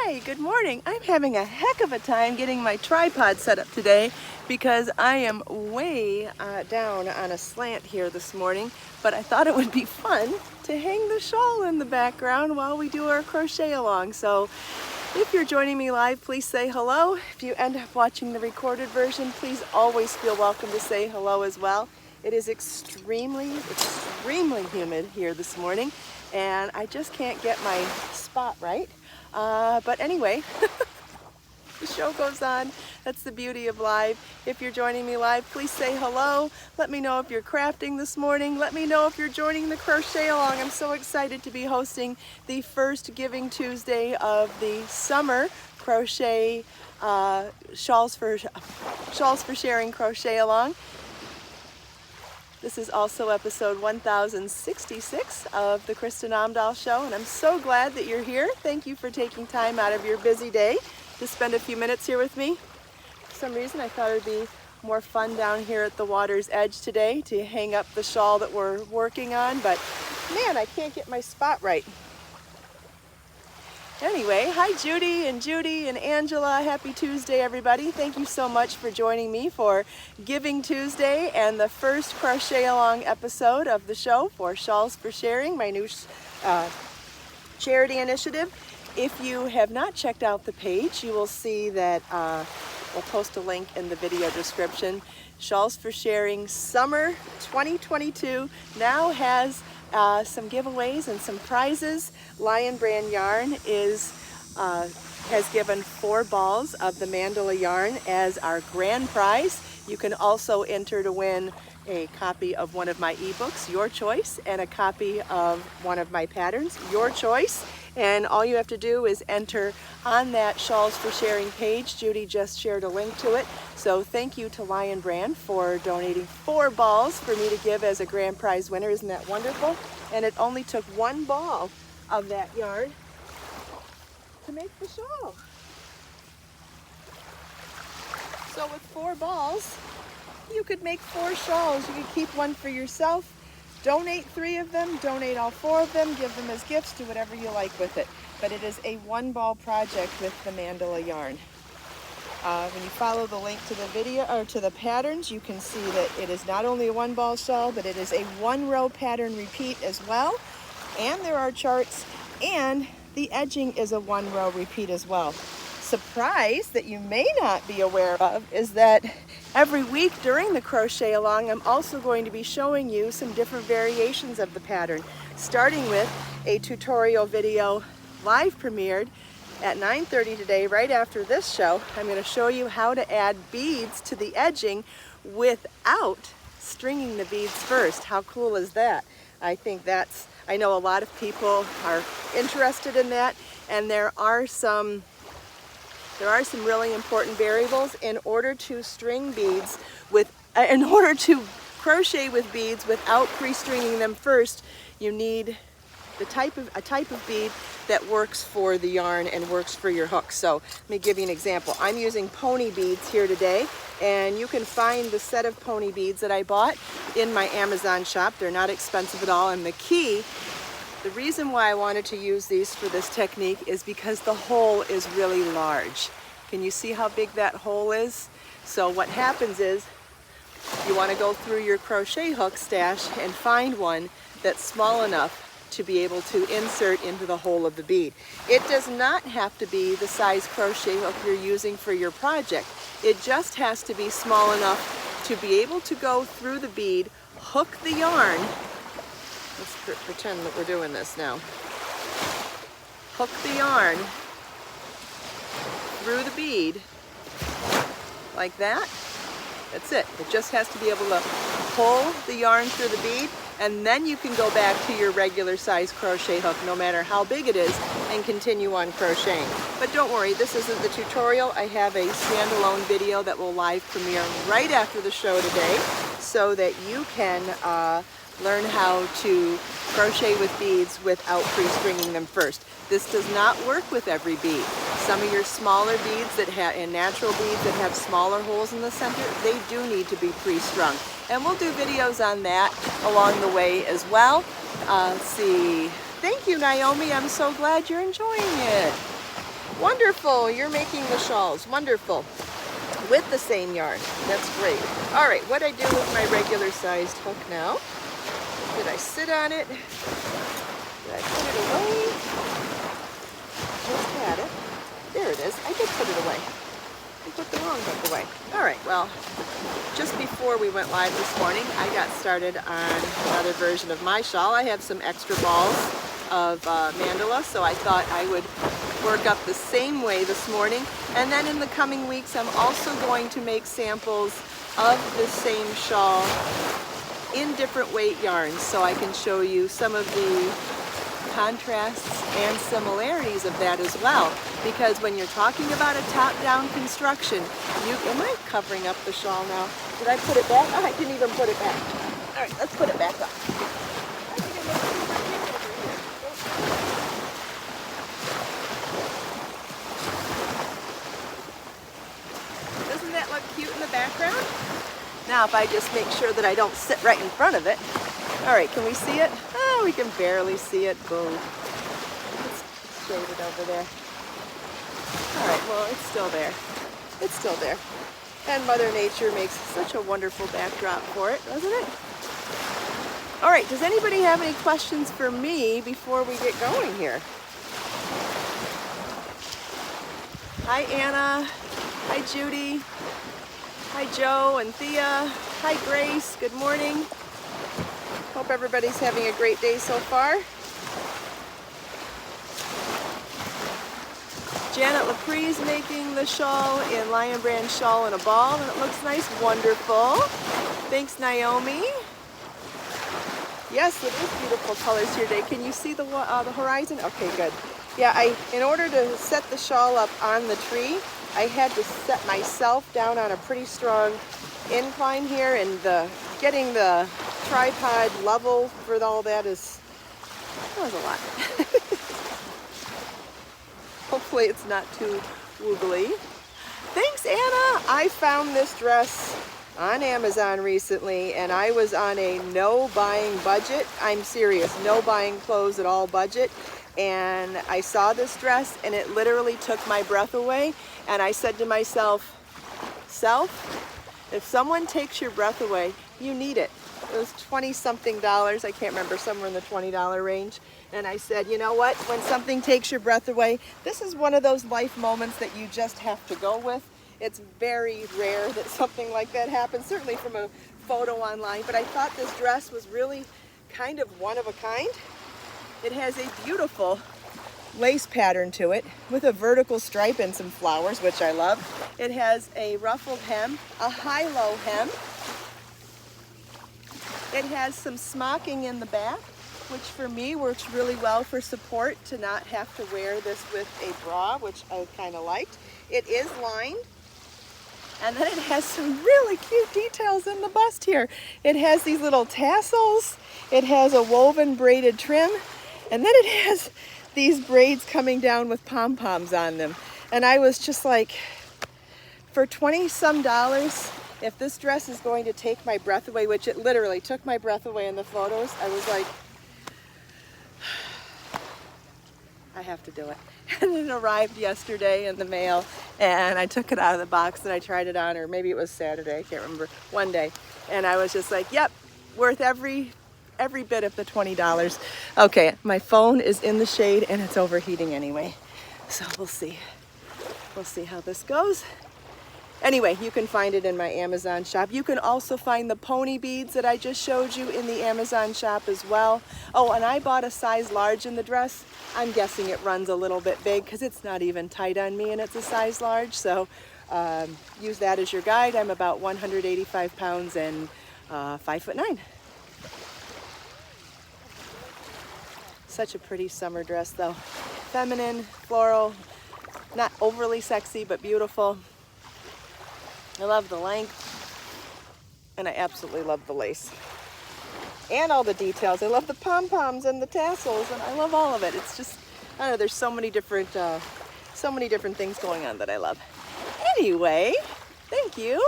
Hi, good morning. I'm having a heck of a time getting my tripod set up today because I am way down on a slant here this morning, but I thought it would be fun to hang the shawl in the background while we do our crochet along. So if you're joining me live, please say hello. If you end up watching the recorded version, please always feel welcome to say hello as well. It is extremely humid here this morning, and I just can't get my spot right. But anyway, the show goes on. That's the beauty of live. If you're joining me live, please say hello. Let me know if you're crafting this morning. Let me know if you're joining the crochet along. I'm so excited to be hosting the first Giving Tuesday of the summer crochet Shawls for Sharing crochet along. This is also episode 1066 of the Kristin Omdahl Show, and I'm so glad that you're here. Thank you for taking time out of your busy day to spend a few minutes here with me. For some reason, I thought it would be more fun down here at the water's edge today to hang up the shawl that we're working on, but man, I can't get my spot right. Anyway, hi Judy and Angela. Happy Tuesday, everybody. Thank you so much for joining me for Giving Tuesday and the first crochet along episode of the show for Shawls for Sharing, my new charity initiative. If you have not checked out the page, you will see that we'll post a link in the video description. Shawls for Sharing Summer 2022 now has some giveaways and some prizes. Lion Brand Yarn has given 4 balls of the mandala yarn as our grand prize. You can also enter to win a copy of one of my ebooks, your choice, and a copy of one of my patterns, your choice. And all you have to do is enter on that Shawls for Sharing page. Judy just shared a link to it. So thank you to Lion Brand for donating 4 balls for me to give as a grand prize winner. Isn't that wonderful? And it only took 1 ball of that yarn to make the shawl. So with 4 balls, you could make 4 shawls. You could keep one for yourself, donate 3 of them, donate all 4 of them, give them as gifts, do whatever you like with it. But it is a 1-ball project with the mandala yarn. When you follow the link to the video or to the patterns, you can see that it is not only a 1-ball shawl, but it is a 1-row pattern repeat as well. And there are charts, and the edging is a 1-row repeat as well. Surprise that you may not be aware of is that every week during the crochet along, I'm also going to be showing you some different variations of the pattern, starting with a tutorial video live premiered at 9:30 today, right after this show. I'm going to show you how to add beads to the edging without stringing the beads first. How cool is that? I know a lot of people are interested in that, and there are some really important variables in order to crochet with beads without pre-stringing them first. You need a type of bead that works for the yarn and works for your hook. So let me give you an example. I'm using pony beads here today, and you can find the set of pony beads that I bought in my Amazon shop. They're not expensive at all, and the reason why I wanted to use these for this technique is because the hole is really large. Can you see how big that hole is? So what happens is you want to go through your crochet hook stash and find one that's small enough to be able to insert into the hole of the bead. It does not have to be the size crochet hook you're using for your project. It just has to be small enough to be able to go through the bead, hook the yarn. Let's pretend that we're doing this now. Hook the yarn through the bead like that. That's it. It just has to be able to pull the yarn through the bead, and then you can go back to your regular size crochet hook, no matter how big it is, and continue on crocheting. But don't worry, this isn't the tutorial. I have a standalone video that will live premiere right after the show today, so that you can learn how to crochet with beads without pre-stringing them first. This does not work with every bead. Some of your smaller beads and natural beads that have smaller holes in the center, they do need to be pre-strung. And we'll do videos on that along the way as well. Let's see. Thank you, Naomi. I'm so glad you're enjoying it. Wonderful, you're making the shawls. Wonderful. With the same yarn. That's great. All right, what I do with my regular sized hook now? Did I sit on it? Did I put it away? Just had it. There it is. I did put it away. I put the wrong hook away. All right, well, just before we went live this morning, I got started on another version of my shawl. I have some extra balls of mandala, so I thought I would work up the same way this morning. And then in the coming weeks, I'm also going to make samples of the same shawl in different weight yarns, so I can show you some of the contrasts and similarities of that as well. Because when you're talking about a top-down construction, am I covering up the shawl now? Did I put it back? Oh, I didn't even put it back. All right, let's put it back up. Doesn't that look cute in the background? Now if I just make sure that I don't sit right in front of it. All right, can we see it? Oh, we can barely see it. Boom. Let's shade it over there. All right, well, it's still there. It's still there. And Mother Nature makes such a wonderful backdrop for it, doesn't it? All right, does anybody have any questions for me before we get going here? Hi, Anna. Hi, Judy. Hi, Joe and Thea. Hi, Grace. Good morning. Hope everybody's having a great day so far. Janet Laprie's making the shawl in Lion Brand Shawl in a Ball, and it looks nice. Wonderful. Thanks, Naomi. Yes, it is beautiful colors here today. Can you see the horizon? Okay, good. Yeah, in order to set the shawl up on the tree, I had to set myself down on a pretty strong incline here, and getting the tripod level for all that was a lot. Hopefully it's not too wobbly. Thanks, Anna. I found this dress on Amazon recently, and I was on a no buying budget. I'm serious, no buying clothes at all budget. And I saw this dress and it literally took my breath away. And I said to myself, if someone takes your breath away, you need it. It was 20-something dollars. I can't remember, somewhere in the $20 range. And I said, you know what? When something takes your breath away, this is one of those life moments that you just have to go with. It's very rare that something like that happens, certainly from a photo online. But I thought this dress was really kind of one of a kind. It has a beautiful lace pattern to it with a vertical stripe and some flowers, which I love. It has a ruffled hem, a high-low hem. It has some smocking in the back, which for me works really well for support, to not have to wear this with a bra, which I kind of liked. It is lined. And then it has some really cute details in the bust here. It has these little tassels. It has a woven braided trim. And then it has these braids coming down with pom-poms on them. And I was just like, for 20-some dollars, if this dress is going to take my breath away, which it literally took my breath away in the photos, I was like, I have to do it. And it arrived yesterday in the mail, and I took it out of the box and I tried it on, or maybe it was Saturday, I can't remember, one day. And I was just like, yep, worth every bit of the $20. Okay, my phone is in the shade and it's overheating anyway. So we'll see. We'll see how this goes. Anyway, you can find it in my Amazon shop. You can also find the pony beads that I just showed you in the Amazon shop as well. Oh, and I bought a size large in the dress. I'm guessing it runs a little bit big because it's not even tight on me and it's a size large. So use that as your guide. I'm about 185 pounds and 5'9". Such a pretty summer dress though. Feminine, floral, not overly sexy, but beautiful. I love the length, and I absolutely love the lace. And all the details. I love the pom-poms and the tassels, and I love all of it. It's just, I don't know, there's so many different things going on that I love. Anyway, thank you.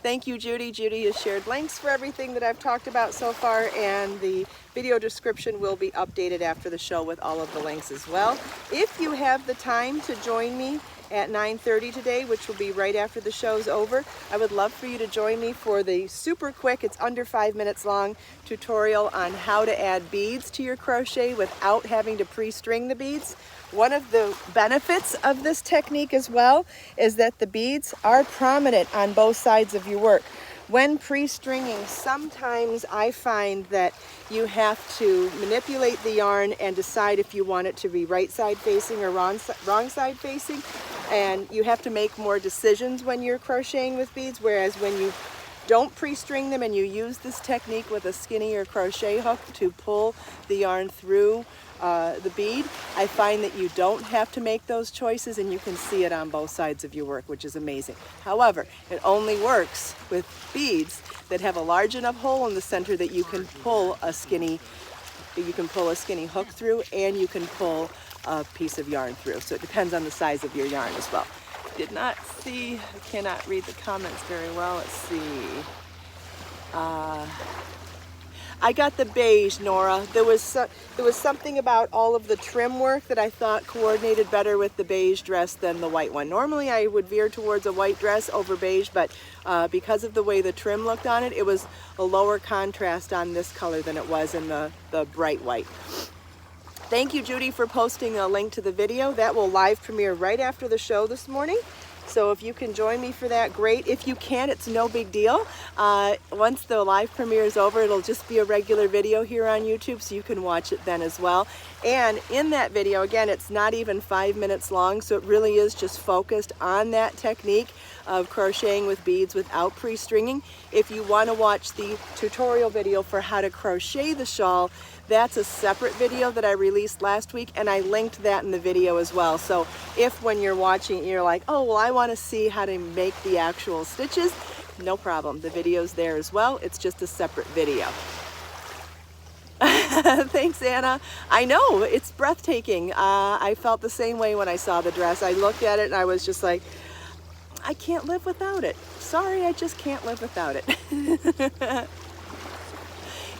Thank you, Judy. Judy has shared links for everything that I've talked about so far, and the video description will be updated after the show with all of the links as well. If you have the time to join me at 9:30 today, which will be right after the show's over, I would love for you to join me for the super quick, it's under 5 minutes long, tutorial on how to add beads to your crochet without having to pre-string the beads. One of the benefits of this technique as well is that the beads are prominent on both sides of your work. When pre-stringing, sometimes I find that you have to manipulate the yarn and decide if you want it to be right side facing or wrong side facing, and you have to make more decisions when you're crocheting with beads, whereas when you don't pre-string them and you use this technique with a skinnier crochet hook to pull the yarn through the bead, I find that you don't have to make those choices and you can see it on both sides of your work, which is amazing. However, it only works with beads that have a large enough hole in the center that you can pull a skinny hook through, and you can pull a piece of yarn through. So it depends on the size of your yarn as well. Did not see, I cannot read the comments very well. Let's see. I got the beige, Nora. There was something about all of the trim work that I thought coordinated better with the beige dress than the white one. Normally I would veer towards a white dress over beige, but because of the way the trim looked on it, it was a lower contrast on this color than it was in the bright white. Thank you, Judy, for posting a link to the video. That will live premiere right after the show this morning. So if you can join me for that, great. If you can't, it's no big deal. Once the live premiere is over, it'll just be a regular video here on YouTube, so you can watch it then as well. And in that video, again, it's not even 5 minutes long, so it really is just focused on that technique of crocheting with beads without pre-stringing. If you want to watch the tutorial video for how to crochet the shawl, that's a separate video that I released last week, and I linked that in the video as well. So if when you're watching you're like, oh, well, I want to see how to make the actual stitches, no problem. The video's there as well. It's just a separate video. Thanks, Anna. I know, it's breathtaking. I felt the same way when I saw the dress. I looked at it and I was just like, I can't live without it. Sorry, I just can't live without it.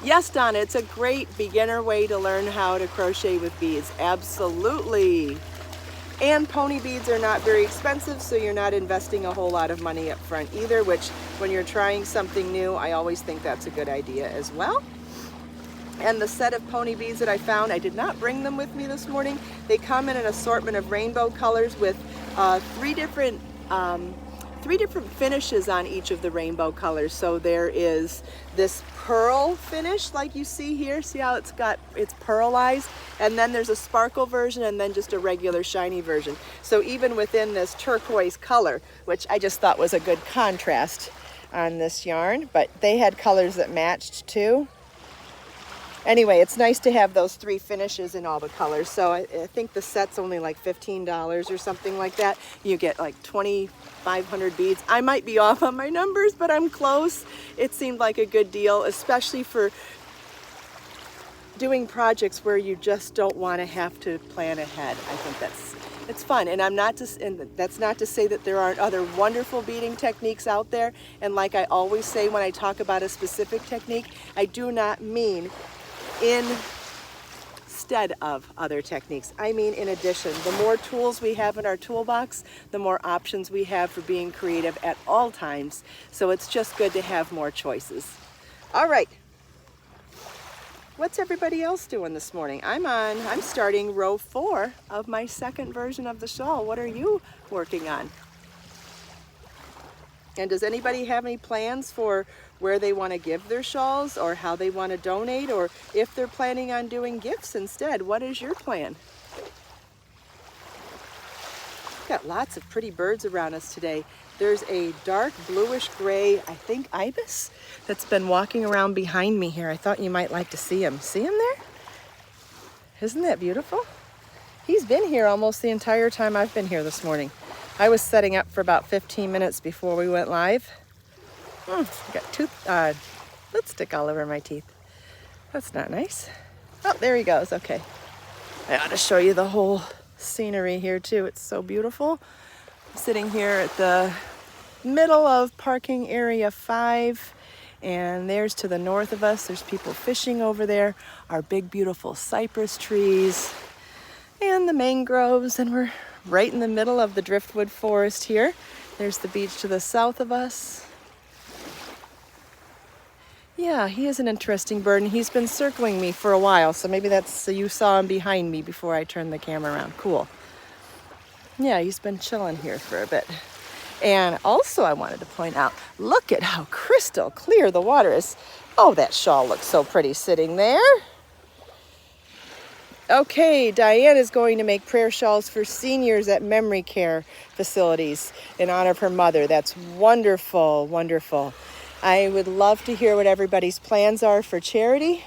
Yes, Donna, it's a great beginner way to learn how to crochet with beads. Absolutely. And pony beads are not very expensive, so you're not investing a whole lot of money up front either, which when you're trying something new, I always think that's a good idea as well. And the set of pony beads that I found, I did not bring them with me this morning. They come in an assortment of rainbow colors with three different finishes on each of the rainbow colors. So there is this pearl finish like you see here. See how it's pearlized? And then there's a sparkle version, and then just a regular shiny version. So even within this turquoise color, which I just thought was a good contrast on this yarn, but they had colors that matched too. Anyway, it's nice to have those three finishes in all the colors. So I think the set's only like $15 or something like that. You get like 2,500 beads. I might be off on my numbers, but I'm close. It seemed like a good deal, especially for doing projects where you just don't want to have to plan ahead. I think it's fun. And that's not to say that there aren't other wonderful beading techniques out there. And like I always say when I talk about a specific technique, I do not mean instead of other techniques. I mean in addition. The more tools we have in our toolbox, the more options we have for being creative at all times. So it's just good to have more choices. All right. What's everybody else doing this morning? I'm starting row 4 of my second version of the shawl. What are you working on? And does anybody have any plans for where they want to give their shawls, or how they want to donate, or if they're planning on doing gifts instead? What is your plan? We've got lots of pretty birds around us today. There's a dark bluish gray, I think ibis, that's been walking around behind me here. I thought you might like to see him. See him there? Isn't that beautiful? He's been here almost the entire time I've been here this morning. I was setting up for about 15 minutes before we went live. Got lipstick all over my teeth. That's not nice. Oh, there he goes. Okay. I ought to show you the whole scenery here too. It's so beautiful. I'm sitting here at the middle of parking area 5. And there's to the north of us, there's people fishing over there, our big beautiful cypress trees and the mangroves, and we're right in the middle of the driftwood forest here. There's the beach to the south of us. Yeah, he is an interesting bird, and he's been circling me for a while, so maybe that's so you saw him behind me before I turned the camera around. Cool. Yeah, he's been chilling here for a bit. And also I wanted to point out, look at how crystal clear the water is. Oh, that shawl looks so pretty sitting there. Okay, Diane is going to make prayer shawls for seniors at memory care facilities in honor of her mother. That's wonderful, wonderful. I would love to hear what everybody's plans are for charity,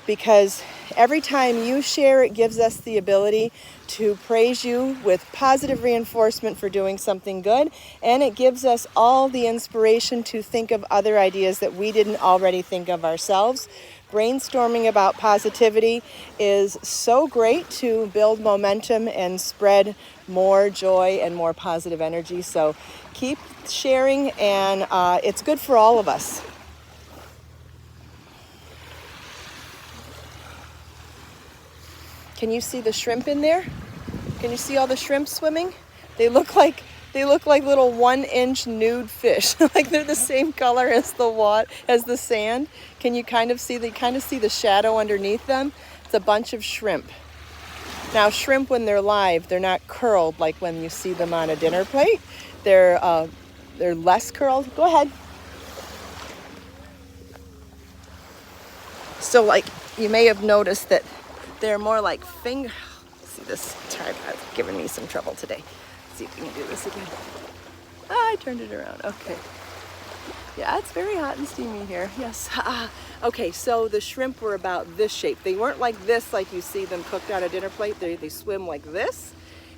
because every time you share, it gives us the ability to praise you with positive reinforcement for doing something good, and it gives us all the inspiration to think of other ideas that we didn't already think of ourselves. Brainstorming about positivity is so great to build momentum and spread more joy and more positive energy. So keep sharing, and it's good for all of us. Can you see the shrimp in there? Can you see all the shrimp swimming? They look like little 1-inch nude fish. Like they're the same color as the sand. Can you kind of see the shadow underneath them? It's a bunch of shrimp. Now shrimp, when they're live, they're not curled like when you see them on a dinner plate. They're less curled. Go ahead. So like you may have noticed that they're more like finger. See, this tripod's giving me some trouble today. Let's see if we can do this again. I turned it around. Okay. Yeah, it's very hot and steamy here. Yes. Okay, so the shrimp were about this shape. They weren't like this, like you see them cooked on a dinner plate. They swim like this.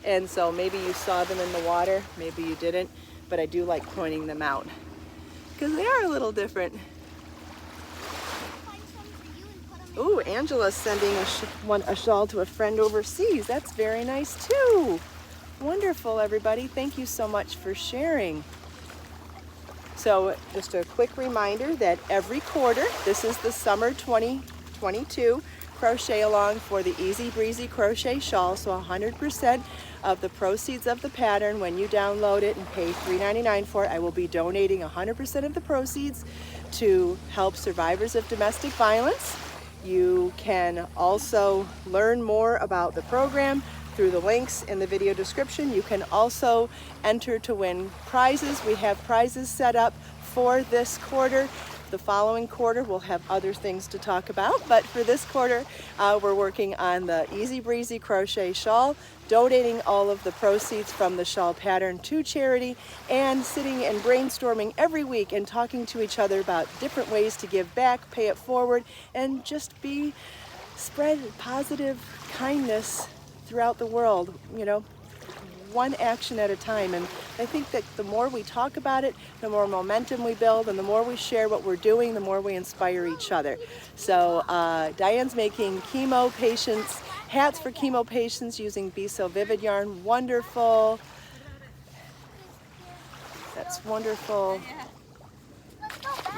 And so maybe you saw them in the water, maybe you didn't, but I do like pointing them out because they are a little different. Ooh, Angela's sending a shawl to a friend overseas. That's very nice too. Wonderful, everybody. Thank you so much for sharing. So just a quick reminder that every quarter, this is the summer 2022 crochet along for the Easy Breezy Crochet Shawl. So 100% of the proceeds of the pattern, when you download it and pay $3.99 for it, I will be donating 100% of the proceeds to help survivors of domestic violence. You can also learn more about the program through the links in the video description. You can also enter to win prizes. We have prizes set up for this quarter. The following quarter we'll have other things to talk about, but for this quarter we're working on the Easy Breezy Crochet Shawl, donating all of the proceeds from the shawl pattern to charity, and sitting and brainstorming every week and talking to each other about different ways to give back, pay it forward, and just spread positive kindness throughout the world, one action at a time. And I think that the more we talk about it, the more momentum we build, and the more we share what we're doing, the more we inspire each other. So Diane's making chemo patients hats for chemo patients using Be So Vivid yarn. Wonderful. That's wonderful.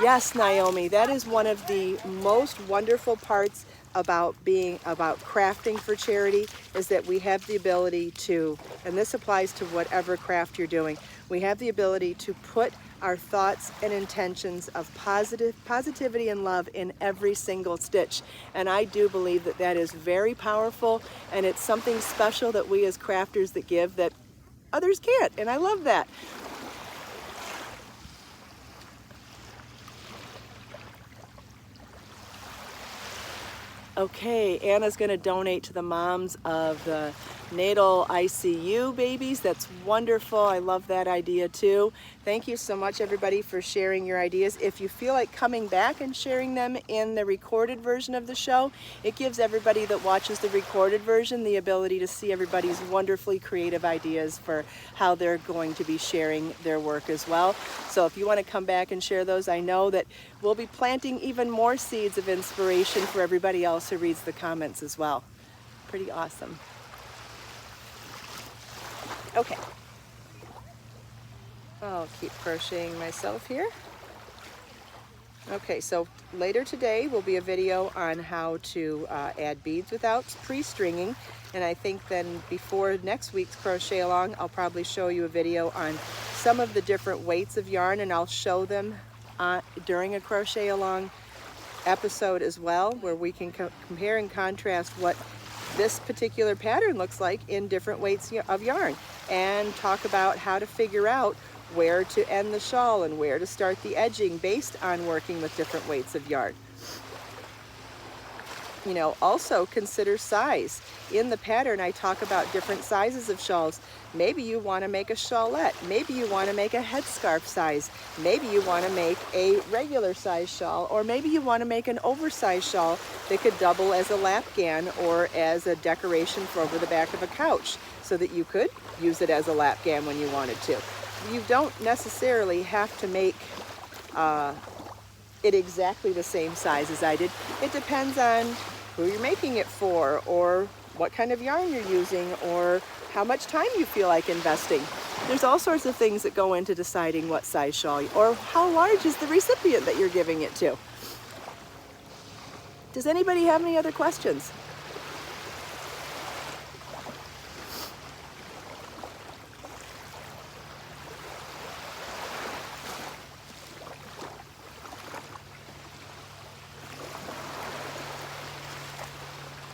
Yes, Naomi, that is one of the most wonderful parts about crafting for charity, is that we have the ability to, and this applies to whatever craft you're doing, we have the ability to put our thoughts and intentions of positivity and love in every single stitch. And I do believe that that is very powerful, and it's something special that we as crafters that give that others can't, and I love that. Okay, Anna's going to donate to the moms of the natal ICU babies. That's wonderful. I love that idea too. Thank you so much, everybody, for sharing your ideas. If you feel like coming back and sharing them in the recorded version of the show, it gives everybody that watches the recorded version the ability to see everybody's wonderfully creative ideas for how they're going to be sharing their work as well. So if you want to come back and share those, I know that we'll be planting even more seeds of inspiration for everybody else who reads the comments as well. Pretty awesome. Okay. I'll keep crocheting myself here. Okay, so later today will be a video on how to add beads without pre-stringing, and I think then before next week's crochet along I'll probably show you a video on some of the different weights of yarn, and I'll show them during a crochet along episode as well, where we can compare and contrast what this particular pattern looks like in different weights of yarn, and talk about how to figure out where to end the shawl and where to start the edging based on working with different weights of yarn. You know, also consider size. In the pattern I talk about different sizes of shawls. Maybe you want to make a shawlette, maybe you want to make a headscarf size, maybe you want to make a regular size shawl, or maybe you want to make an oversized shawl that could double as a lapgan or as a decoration for over the back of a couch, so that you could use it as a lapgan when you wanted to. You don't necessarily have to make it exactly the same size as I did. It depends on who you're making it for, or what kind of yarn you're using, or how much time you feel like investing. There's all sorts of things that go into deciding what size shawl, or how large is the recipient that you're giving it to. Does anybody have any other questions?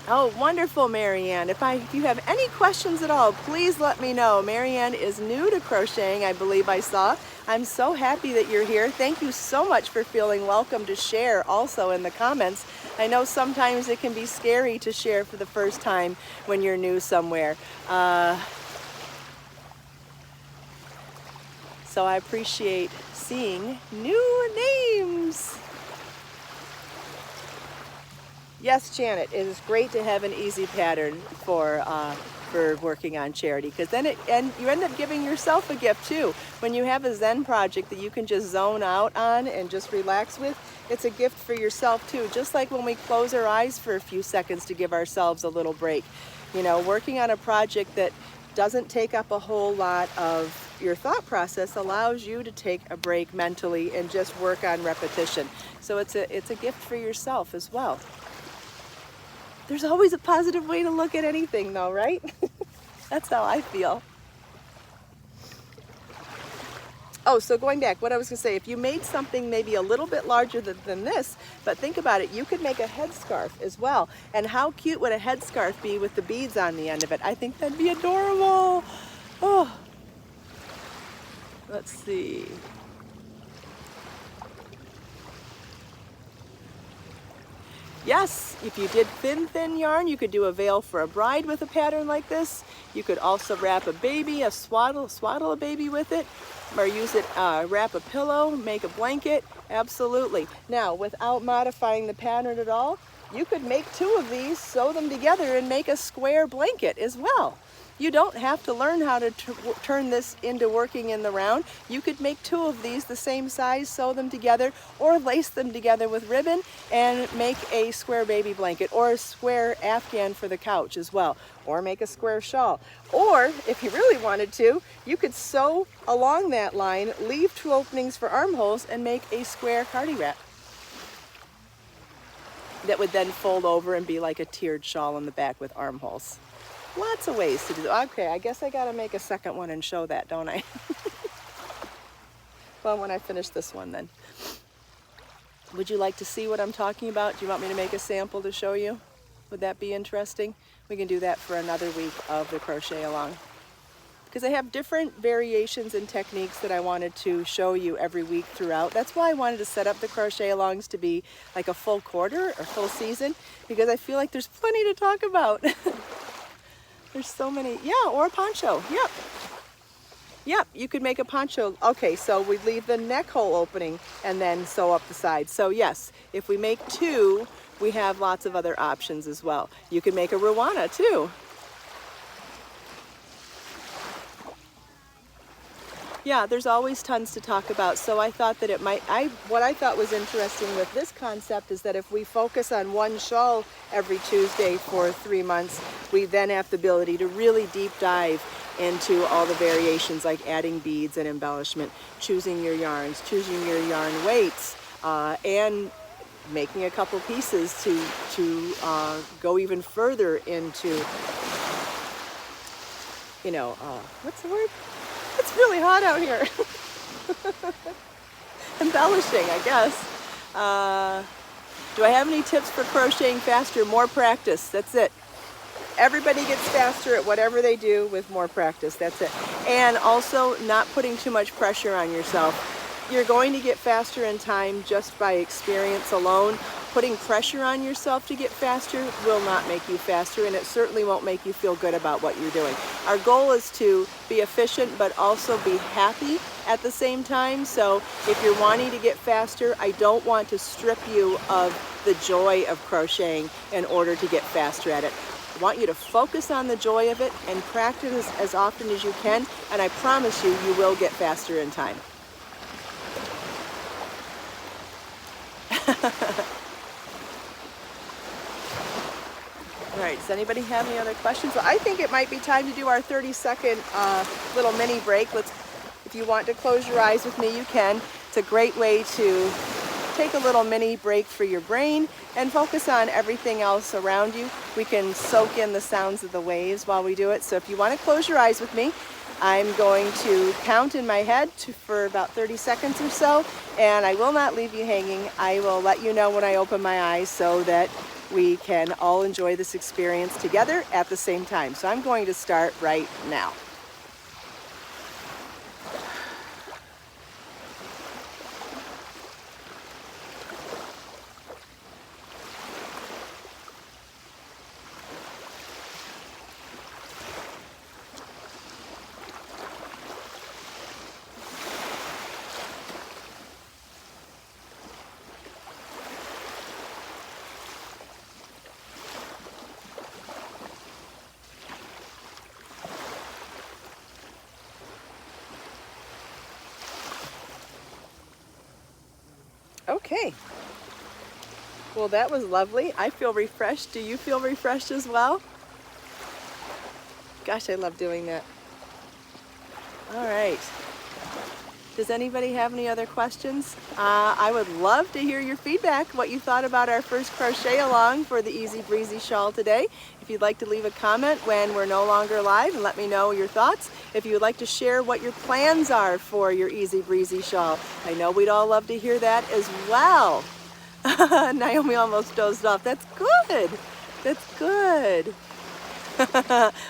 Oh, wonderful, Marianne. If you have any questions at all, please let me know. Marianne is new to crocheting, I believe I saw. I'm so happy that you're here. Thank you so much for feeling welcome to share also in the comments. I know sometimes it can be scary to share for the first time when you're new somewhere. So I appreciate seeing new names. Yes, Janet, it is great to have an easy pattern for working on charity, because then you end up giving yourself a gift too. When you have a Zen project that you can just zone out on and just relax with, it's a gift for yourself too. Just like when we close our eyes for a few seconds to give ourselves a little break. You know, working on a project that doesn't take up a whole lot of your thought process allows you to take a break mentally and just work on repetition. So it's a gift for yourself as well. There's always a positive way to look at anything though, right? That's how I feel. Oh, so going back, what I was gonna say, if you made something maybe a little bit larger than this, but think about it, you could make a headscarf as well. And how cute would a headscarf be with the beads on the end of it? I think that'd be adorable. Oh, let's see. Yes, if you did thin yarn, you could do a veil for a bride with a pattern like this. You could also wrap a baby, swaddle a baby with it, or use it, wrap a pillow, make a blanket, absolutely. Now, without modifying the pattern at all, you could make two of these, sew them together, and make a square blanket as well. You don't have to learn how to turn this into working in the round. You could make two of these the same size, sew them together, or lace them together with ribbon and make a square baby blanket, or a square afghan for the couch as well, or make a square shawl. Or if you really wanted to, you could sew along that line, leave two openings for armholes, and make a square cardi wrap that would then fold over and be like a tiered shawl in the back with armholes. Lots of ways to do that. Okay, I guess I gotta make a second one and show that, don't I? Well, when I finish this one then. Would you like to see what I'm talking about? Do you want me to make a sample to show you? Would that be interesting? We can do that for another week of the crochet along. Because I have different variations and techniques that I wanted to show you every week throughout. That's why I wanted to set up the crochet alongs to be like a full quarter or full season, because I feel like there's plenty to talk about. There's so many. Yeah, or a poncho. Yep, you could make a poncho. Okay, so we leave the neck hole opening and then sew up the sides. So yes, if we make two, we have lots of other options as well. You could make a Rowana too. Yeah, there's always tons to talk about. So I thought that what I thought was interesting with this concept is that if we focus on one shawl every Tuesday for 3 months, we then have the ability to really deep dive into all the variations like adding beads and embellishment, choosing your yarns, choosing your yarn weights, and making a couple pieces to go even further into, you know, what's the word? It's really hot out here. Embellishing, I guess. Do I have any tips for crocheting faster? More practice, that's it. Everybody gets faster at whatever they do with more practice, that's it. And also not putting too much pressure on yourself. You're going to get faster in time just by experience alone. Putting pressure on yourself to get faster will not make you faster, and it certainly won't make you feel good about what you're doing. Our goal is to be efficient but also be happy at the same time. So if you're wanting to get faster, I don't want to strip you of the joy of crocheting in order to get faster at it. I want you to focus on the joy of it and practice as often as you can, and I promise you, you will get faster in time. All right, does anybody have any other questions? Well, I think it might be time to do our 30-second little mini break. If you want to close your eyes with me, you can. It's a great way to take a little mini break for your brain and focus on everything else around you. We can soak in the sounds of the waves while we do it. So if you want to close your eyes with me, I'm going to count in my head for about 30 seconds or so, and I will not leave you hanging. I will let you know when I open my eyes so that we can all enjoy this experience together at the same time. So I'm going to start right now. Okay, well that was lovely. I feel refreshed. Do you feel refreshed as well? Gosh, I love doing that. All right, does anybody have any other questions? I would love to hear your feedback, what you thought about our first crochet along for the Easy Breezy shawl today. If you'd like to leave a comment when we're no longer live and let me know your thoughts. If you would like to share what your plans are for your Easy Breezy shawl, I know we'd all love to hear that as well. Naomi almost dozed off. That's good. That's good.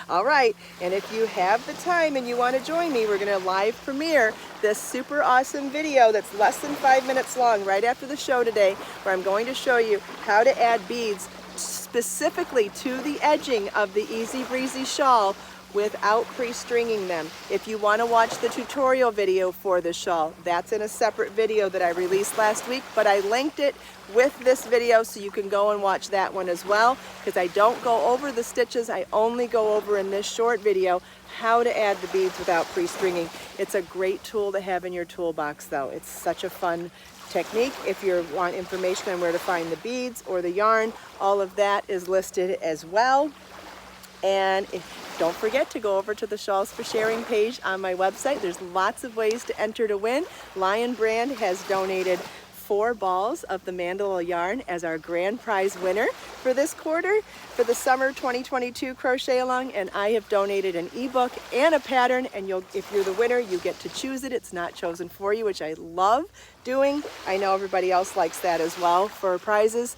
All right, and if you have the time and you want to join me, we're going to live premiere this super awesome video that's less than 5 minutes long right after the show today, where I'm going to show you how to add beads specifically to the edging of the Easy Breezy shawl without pre-stringing them. If you want to watch the tutorial video for the shawl, that's in a separate video that I released last week, but I linked it with this video so you can go and watch that one as well, because I don't go over the stitches. I only go over in this short video how to add the beads without pre-stringing. It's a great tool to have in your toolbox though. It's such a fun technique. If you want information on where to find the beads or the yarn, all of that is listed as well. And don't forget to go over to the Shawls for Sharing page on my website. There's lots of ways to enter to win. Lion Brand has donated 4 balls of the mandala yarn as our grand prize winner for this quarter for the summer 2022 crochet along, and I have donated an ebook and a pattern, and if you're the winner, you get to choose it. It's not chosen for you, which I love doing. I know everybody else likes that as well for prizes.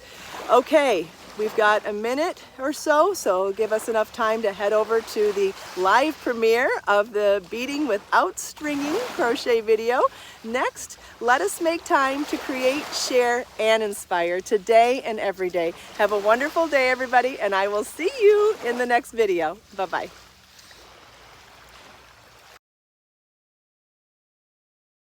Okay, we've got a minute or so, so give us enough time to head over to the live premiere of the Beading Without Stringing crochet video. Next, let us make time to create, share, and inspire today and every day. Have a wonderful day, everybody, and I will see you in the next video. Bye-bye.